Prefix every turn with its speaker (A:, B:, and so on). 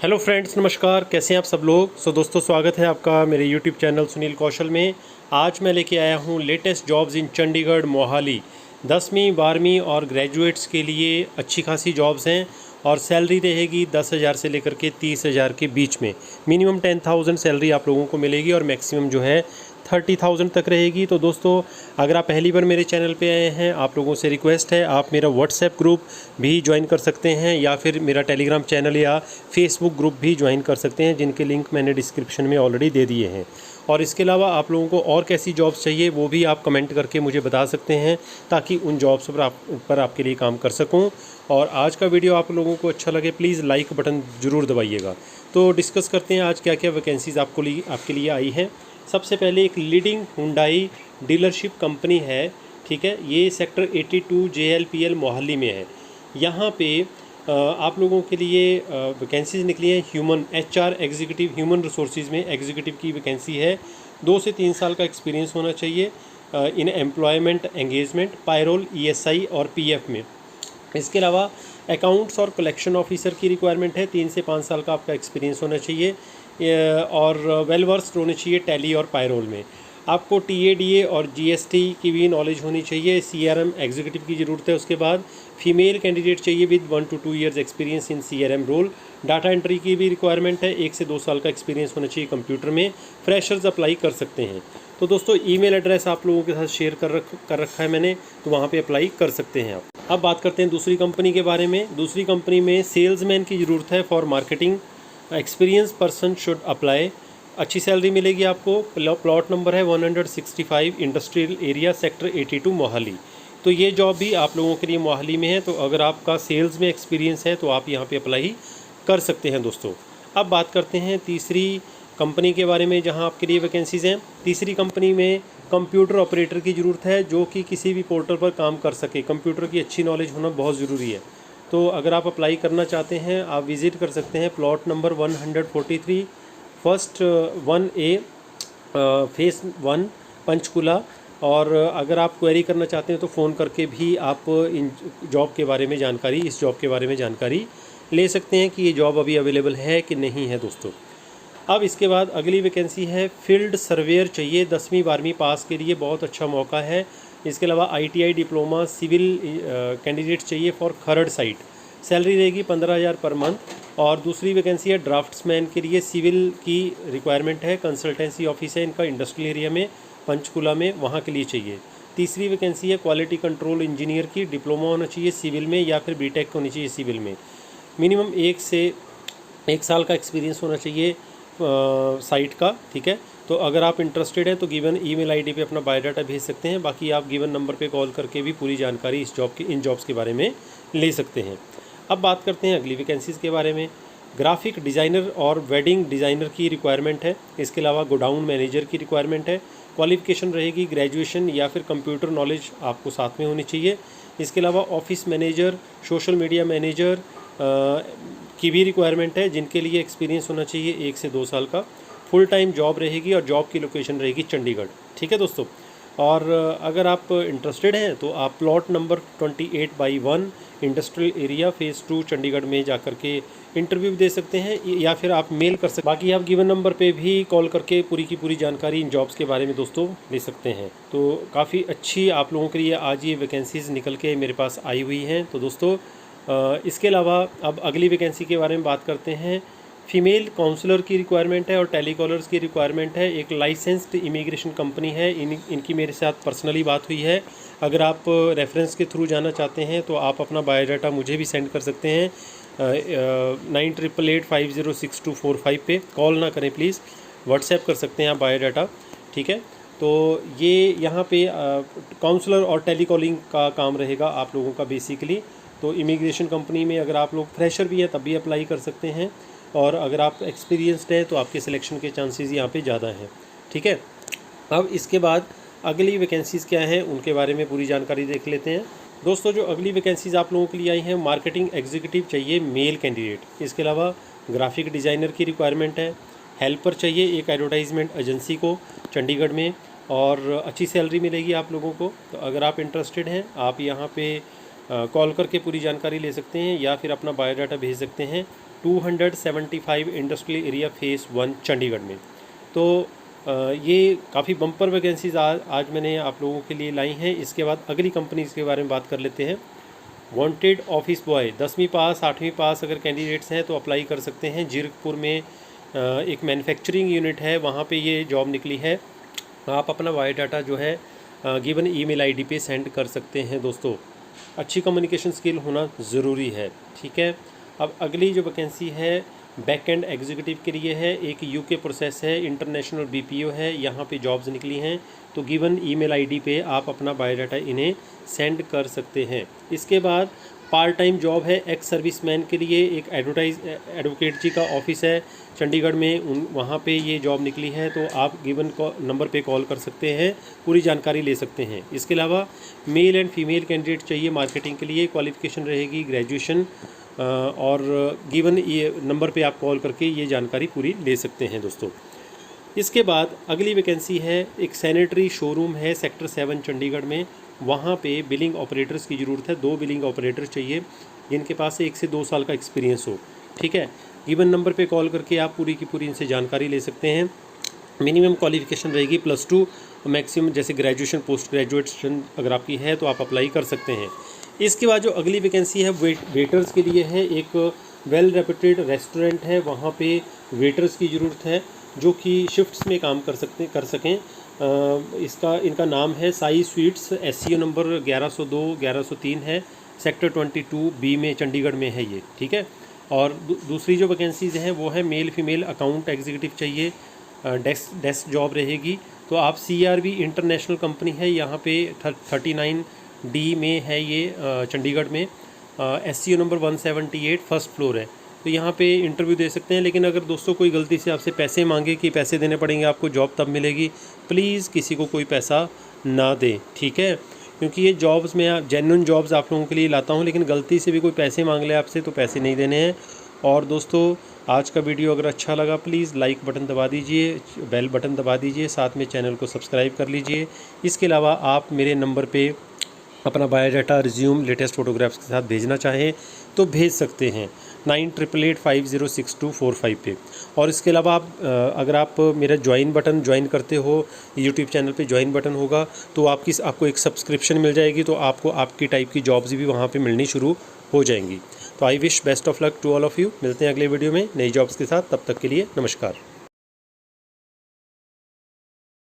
A: Hello friends, नमस्कार। कैसे हैं आप सब लोग। दोस्तों, स्वागत है आपका मेरे यूट्यूब चैनल सुनील कौशल में। आज मैं लेके आया हूं latest jobs in Chandigarh Mohali. 10वीं 12वीं और ग्रेजुएट्स के लिए अच्छी खासी जॉब्स हैं और सैलरी रहेगी 10,000 से लेकर के 30,000 के बीच में। मिनिमम 10,000 सैलरी आप लोगों को मिलेगी और मैक्सिमम जो है 30,000 तक रहेगी। तो दोस्तों, अगर आप पहली बार मेरे चैनल पे आए हैं, आप लोगों से रिक्वेस्ट है, आप मेरा व्हाट्सएप ग्रुप भी ज्वाइन कर सकते हैं या फिर मेरा टेलीग्राम चैनल या फेसबुक ग्रुप भी ज्वाइन कर सकते हैं, जिनके लिंक मैंने डिस्क्रिप्शन में ऑलरेडी दे दिए हैं। और इसके अलावा आप लोगों को और कैसी जॉब्स चाहिए वो भी आप कमेंट करके मुझे बता सकते हैं, ताकि उन जॉब्स पर आपके लिए काम कर सकूं। और आज का वीडियो आप लोगों को अच्छा लगे, प्लीज़ लाइक बटन ज़रूर दबाइएगा। तो डिस्कस करते हैं आज क्या क्या वैकेंसीज़ आपके लिए आई हैं। सबसे पहले एक लीडिंग हुंडई डीलरशिप कंपनी है, ठीक है। ये सेक्टर 82 JLPL मोहाली में है। यहाँ पे आप लोगों के लिए वैकेंसीज निकली हैं। Human HR executive, human resources में एग्जीक्यूटिव की वैकेंसी है। 2 से 3 साल का एक्सपीरियंस होना चाहिए in employment engagement, pyrrole, ESI और PF में। इसके अलावा अकाउंट्स और कलेक्शन ऑफिसर की रिक्वायरमेंट है। 3 से 5 साल का आपका एक्सपीरियंस होना चाहिए और वेल वर्स्ड होने चाहिए टैली और पायरोल में। आपको TADA और GST की भी नॉलेज होनी चाहिए। CRM एग्जीक्यूटिव की ज़रूरत है। उसके बाद फीमेल कैंडिडेट चाहिए with 1 to 2 years experience in CRM रोल। डाटा एंट्री की भी रिक्वायरमेंट है। 1 से 2 साल का एक्सपीरियंस होना चाहिए कंप्यूटर में। फ्रेशर्स अप्लाई कर सकते हैं। तो दोस्तों, ईमेल एड्रेस आप लोगों के साथ शेयर कर रखा है मैंने, तो वहाँ पे अप्लाई कर सकते हैं आप। अब बात करते हैं दूसरी कंपनी के बारे में। दूसरी कंपनी में सेल्समैन की ज़रूरत है for marketing. Experience person should apply. अच्छी सैलरी मिलेगी आपको। प्लॉट नंबर है 165, इंडस्ट्रियल एरिया, सेक्टर 82 मोहाली। तो ये जॉब भी आप लोगों के लिए मोहाली में है। तो अगर आपका सेल्स में एक्सपीरियंस है तो आप यहाँ पे अप्लाई कर सकते हैं दोस्तों। अब बात करते हैं तीसरी कंपनी के बारे में जहाँ आपके लिए वैकेंसीज़ हैं। तीसरी कंपनी में कंप्यूटर ऑपरेटर की ज़रूरत है, जो कि किसी भी पोर्टल पर काम कर सके। कंप्यूटर की अच्छी नॉलेज होना बहुत ज़रूरी है। तो अगर आप अप्लाई करना चाहते हैं, आप विज़िट कर सकते हैं plot number 143, first 1A, face 1, Panchkula. और अगर आप क्वेरी करना चाहते हैं तो फ़ोन करके भी आप इस जॉब के बारे में जानकारी ले सकते हैं कि ये जॉब अभी अवेलेबल है कि नहीं है दोस्तों। अब इसके बाद अगली वैकेंसी है फील्ड सर्वेयर चाहिए। 10वीं 12वीं पास के लिए बहुत अच्छा मौका है। इसके अलावा ITI डिप्लोमा सिविल कैंडिडेट चाहिए फॉर खरड़ साइट। सैलरी रहेगी 15,000 पर मंथ। और दूसरी वैकेंसी है ड्राफ्ट्समैन के लिए, सिविल की रिक्वायरमेंट है। कंसल्टेंसी ऑफिस है इनका इंडस्ट्रियल एरिया में, पंचकुला में, वहाँ के लिए चाहिए। तीसरी वैकेंसी है क्वालिटी कंट्रोल इंजीनियर की। डिप्लोमा होना चाहिए सिविल में या फिर BTech होनी चाहिए सिविल में। मिनिमम 1 से 1 साल का एक्सपीरियंस होना चाहिए साइट का, ठीक है। तो अगर आप इंटरेस्टेड हैं तो गिवन ईमेल ID पे अपना बायोडाटा भेज सकते हैं। बाकी आप गिवन नंबर पे कॉल करके भी पूरी जानकारी इन जॉब्स के बारे में ले सकते हैं। अब बात करते हैं अगली वैकेंसीज़ के बारे में। ग्राफिक डिज़ाइनर और वेडिंग डिज़ाइनर की रिक्वायरमेंट है। इसके अलावा गोडाउन मैनेजर की रिक्वायरमेंट है। क्वालिफिकेशन रहेगी ग्रेजुएशन या फिर कंप्यूटर नॉलेज आपको साथ में होनी चाहिए। इसके अलावा office manager, social media manager की भी रिक्वायरमेंट है, जिनके लिए एक्सपीरियंस होना चाहिए 1 से 2 साल का। फुल टाइम जॉब रहेगी और जॉब की लोकेशन रहेगी चंडीगढ़, ठीक है दोस्तों। और अगर आप इंटरेस्टेड हैं तो आप plot number 28/1 industrial area phase 2 Chandigarh में जाकर के इंटरव्यू दे सकते हैं या फिर आप मेल कर सकते हैं। बाकी आप गिवन नंबर पे भी कॉल करके पूरी की पूरी जानकारी इन जॉब्स के बारे में दोस्तों ले सकते हैं। तो काफ़ी अच्छी आप लोगों के लिए आज ये वैकेंसीज़ निकल के मेरे पास आई हुई हैं। तो दोस्तों, इसके अलावा अब अगली वैकेंसी के बारे में बात करते हैं। फीमेल काउंसलर की रिक्वायरमेंट है और टेलीकॉलर्स की रिक्वायरमेंट है। एक लाइसेंस्ड इमिग्रेशन कंपनी है। इनकी मेरे साथ पर्सनली बात हुई है। अगर आप रेफरेंस के थ्रू जाना चाहते हैं तो आप अपना बायोडाटा मुझे भी सेंड कर सकते हैं 9888506245 पे। कॉल ना करें प्लीज़, व्हाट्सएप कर सकते हैं आप बायोडाटा, ठीक है। तो ये यहाँ पे काउंसलर और टेलीकॉलिंग का काम रहेगा आप लोगों का बेसिकली। तो इमिग्रेशन कंपनी में अगर आप लोग फ्रेशर भी हैं तब भी अप्लाई कर सकते हैं, और अगर आप एक्सपीरियंसड हैं तो आपके सिलेक्शन के चांसेस यहाँ पे ज़्यादा हैं, ठीक है। अब इसके बाद अगली वैकेंसीज़ क्या हैं उनके बारे में पूरी जानकारी देख लेते हैं दोस्तों। जो अगली वैकेंसीज़ आप लोगों के लिए आई हैं, मार्केटिंग एग्जीक्यूटिव चाहिए मेल कैंडिडेट। इसके अलावा ग्राफिक डिज़ाइनर की रिक्वायरमेंट है। हेल्पर चाहिए एक एडवर्टाइजमेंट एजेंसी को चंडीगढ़ में, और अच्छी सैलरी मिलेगी आप लोगों को। तो अगर आप इंटरेस्टेड हैं आप यहाँ पे कॉल करके पूरी जानकारी ले सकते हैं या फिर अपना बायोडाटा भेज सकते हैं 275 इंडस्ट्रियल एरिया फेज़ 1 चंडीगढ़ में। तो ये काफ़ी बम्पर वैकेंसीज़ आज मैंने आप लोगों के लिए लाई हैं। इसके बाद अगली कंपनीज़ के बारे में बात कर लेते हैं। वांटेड ऑफिस बॉय 10वीं पास 8वीं पास अगर कैंडिडेट्स हैं तो अप्लाई कर सकते हैं। जीरकपुर में एक मैन्युफैक्चरिंग यूनिट है, वहाँ पे ये जॉब निकली है। आप अपना बायोडाटा जो है गिवन ईमेल आईडी पे सेंड कर सकते हैं दोस्तों। अच्छी कम्युनिकेशन स्किल होना ज़रूरी है, ठीक है। अब अगली जो वैकेंसी है बैक एंड एग्जीक्यूटिव के लिए है। एक यूके प्रोसेस है, इंटरनेशनल बीपीओ है, यहाँ पे जॉब्स निकली हैं। तो गिवन ईमेल आईडी पे आप अपना बायोडाटा इन्हें सेंड कर सकते हैं। इसके बाद पार्ट टाइम जॉब है एक्स सर्विसमैन के लिए। एक एडवोकेट जी का ऑफिस है चंडीगढ़ में, वहाँ पे ये जॉब निकली है। तो आप गिवन नंबर पे कॉल कर सकते हैं, पूरी जानकारी ले सकते हैं। इसके अलावा मेल एंड फीमेल कैंडिडेट चाहिए मार्केटिंग के लिए। क्वालिफ़िकेशन रहेगी ग्रेजुएशन, और गिवन ये नंबर पे आप कॉल करके ये जानकारी पूरी ले सकते हैं दोस्तों। इसके बाद अगली वैकेंसी है एक सैनिटरी शोरूम है सेक्टर 7 चंडीगढ़ में। वहाँ पे बिलिंग ऑपरेटर्स की ज़रूरत है। 2 बिलिंग ऑपरेटर चाहिए जिनके पास 1 से 2 साल का एक्सपीरियंस हो, ठीक है। गिवन नंबर पे कॉल करके आप पूरी की पूरी इनसे जानकारी ले सकते हैं। मिनिमम क्वालिफ़िकेशन रहेगी +2, मैक्सिमम जैसे ग्रेजुएशन पोस्ट ग्रेजुएशन अगर आपकी है तो आप अप्लाई कर सकते हैं। इसके बाद जो अगली वैकेंसी है वेटर्स के लिए है। एक वेल रेप्यूटेड रेस्टोरेंट है, वहाँ पे वेटर्स की ज़रूरत है जो कि शिफ्ट्स में काम कर सकें। इनका नाम है साई स्वीट्स, SCO नंबर 1102 1103 है, सेक्टर 22B में चंडीगढ़ में है ये, ठीक है। और दूसरी जो वैकेंसीज़ हैं वो है मेल फीमेल अकाउंट एग्जीक्यूटिव चाहिए। डेस्क जॉब रहेगी। तो आप CRV इंटरनेशनल कंपनी है, यहाँ पे 39D में है ये चंडीगढ़ में। SCO नंबर 178 फर्स्ट फ्लोर है। तो यहाँ पे इंटरव्यू दे सकते हैं। लेकिन अगर दोस्तों कोई गलती से आपसे पैसे मांगे कि पैसे देने पड़ेंगे आपको, जॉब तब मिलेगी, प्लीज़ किसी को कोई पैसा ना दें, ठीक है। क्योंकि ये जॉब्स में जेन्युइन जॉब्स आप लोगों के लिए लाता हूँ, लेकिन गलती से भी कोई पैसे मांग ले आपसे तो पैसे नहीं देने हैं। और दोस्तों आज का वीडियो अगर अच्छा लगा प्लीज़ लाइक बटन दबा दीजिए, बेल बटन दबा दीजिए, साथ में चैनल को सब्सक्राइब कर लीजिए। इसके अलावा आप मेरे नंबर पे अपना बायोडाटा, रिज्यूम, लेटेस्ट फोटोग्राफ्स के साथ भेजना चाहें तो भेज सकते हैं 9888506245 पे। और इसके अलावा आप अगर आप मेरा ज्वाइन करते हो, यूट्यूब चैनल पे ज्वाइन बटन होगा तो आपको एक सब्सक्रिप्शन मिल जाएगी। तो आपको आपकी टाइप की जॉब्स भी वहाँ पे मिलनी शुरू हो जाएंगी। तो I wish best of luck to all of you. मिलते हैं अगले वीडियो में नई जॉब्स के साथ, तब तक के लिए नमस्कार।